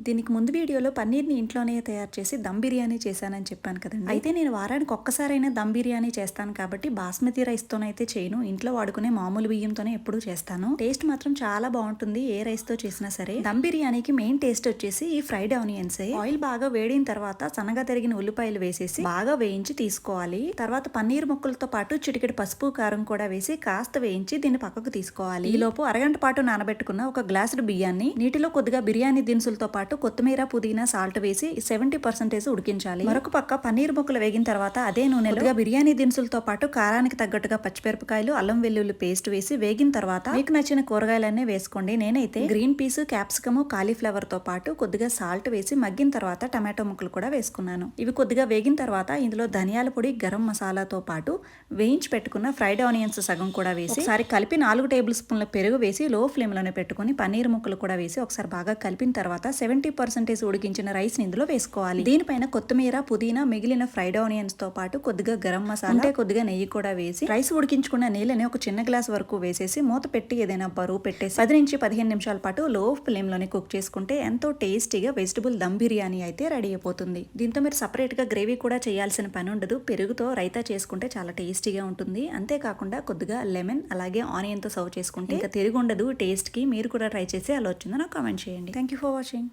దీనికి ముందు వీడియోలో పన్నీర్ని ఇంట్లోనే తయారు చేసి దమ్ బిర్యానీ చేశానని చెప్పాను కదండి. అయితే నేను వారానికి ఒక్కసారైనా దమ్ బిర్యానీ చేస్తాను కాబట్టి బాస్మతి రైస్తోనైతే చేయను, ఇంట్లో వాడుకునే మామూలు బియ్యంతోనే ఎప్పుడూ చేస్తాను. టేస్ట్ మాత్రం చాలా బాగుంటుంది ఏ రైస్ తో చేసినా సరే. దమ్ బిర్యానీకి మెయిన్ టేస్ట్ వచ్చేసి ఈ ఫ్రైడ్ ఆనియన్సే. ఆయిల్ బాగా వేడిన తర్వాత సన్నగా తరిగిన ఉల్లిపాయలు వేసేసి బాగా వేయించి తీసుకోవాలి. తర్వాత పన్నీర్ ముక్కలతో పాటు చిటికెడు పసుపు కారం కూడా వేసి కాస్త వేయించి దీన్ని పక్కకు తీసుకోవాలి. ఈ లోపు అరగంట పాటు నానబెట్టుకున్న ఒక గ్లాసుడు బియ్యాన్ని నీటిలో కొద్దిగా బిర్యానీ దినుసులతో పాటు కొత్తిమీర పుదీనా సాల్ట్ వేసి 70% ఉడికించాలి. మరొక పక్క పన్నీర్ ముక్కలు వేగిన తర్వాత అదే నూనెలో బిర్యానీ దినుసులతో పాటు కారానికి తగ్గట్టుగా పచ్చిమిరపకాయలు అల్లం వెల్లుల్లి పేస్ట్ వేసి వేగిన తర్వాత మీకు నచ్చిన కూరగాయలన్నీ వేసుకోండి. నేనైతే గ్రీన్ పీస్, క్యాప్సికమ్, కాలీఫ్లవర్ తో పాటు కొద్దిగా సాల్ట్ వేసి మగ్గిన తర్వాత టమాటో ముక్కలు కూడా వేసుకున్నాను. ఇవి కొద్దిగా వేగిన తర్వాత ఇందులో ధనియాల పొడి, గరం మసాలాతో పాటు వేయించి పెట్టుకున్న ఫ్రైడ్ ఆనియన్స్ సగం కూడా వేసి ఒకసారి కలిపి 4 టేబుల్ స్పూన్ల పెరుగు వేసి లో ఫ్లేమ్ లోనే పెట్టుకుని పన్నీర్ ముక్కలు కూడా వేసి ఒకసారి బాగా కలిపిన తర్వాత 70% ఉడికించిన రైస్ ని ఇందులో వేసుకోవాలి. దీనిపైన కొత్తిమీర, పుదీనా, మిగిలిన ఫ్రైడ్ ఆనియన్స్ తో పాటు కొద్దిగా గరం మసాలా, అంటే కొద్దిగా నెయ్యి కూడా వేసి రైస్ ఉడికించుకున్న నీళ్ళని ఒక చిన్న గ్లాస్ వరకు వేసేసి మూత పెట్టి ఏదైనా బరువు పెట్టేసి 10 నుంచి 15 నిమిషాల పాటు లో ఫ్లేమ్ లోనే కుక్ చేసుకుంటే ఎంతో టేస్టీగా వెజిటబుల్ దమ్ బిర్యానీ అయితే రెడీ అయిపోతుంది. దీంతో మీరు సపరేట్ గా గ్రేవీ కూడా చేయాల్సిన పని ఉండదు. పెరుగుతో రైతా చేసుకుంటే చాలా టేస్టీగా ఉంటుంది. అంతేకాకుండా కొద్దిగా లెమన్ అలాగే ఆనియన్ తో సర్వ్ చేసుకుంటే ఇంకా తిరిగి ఉండదు టేస్ట్ కి. మీరు కూడా ట్రై చేసి అలా వచ్చిందో నాకు కామెంట్ చేయండి. Thank you for watching.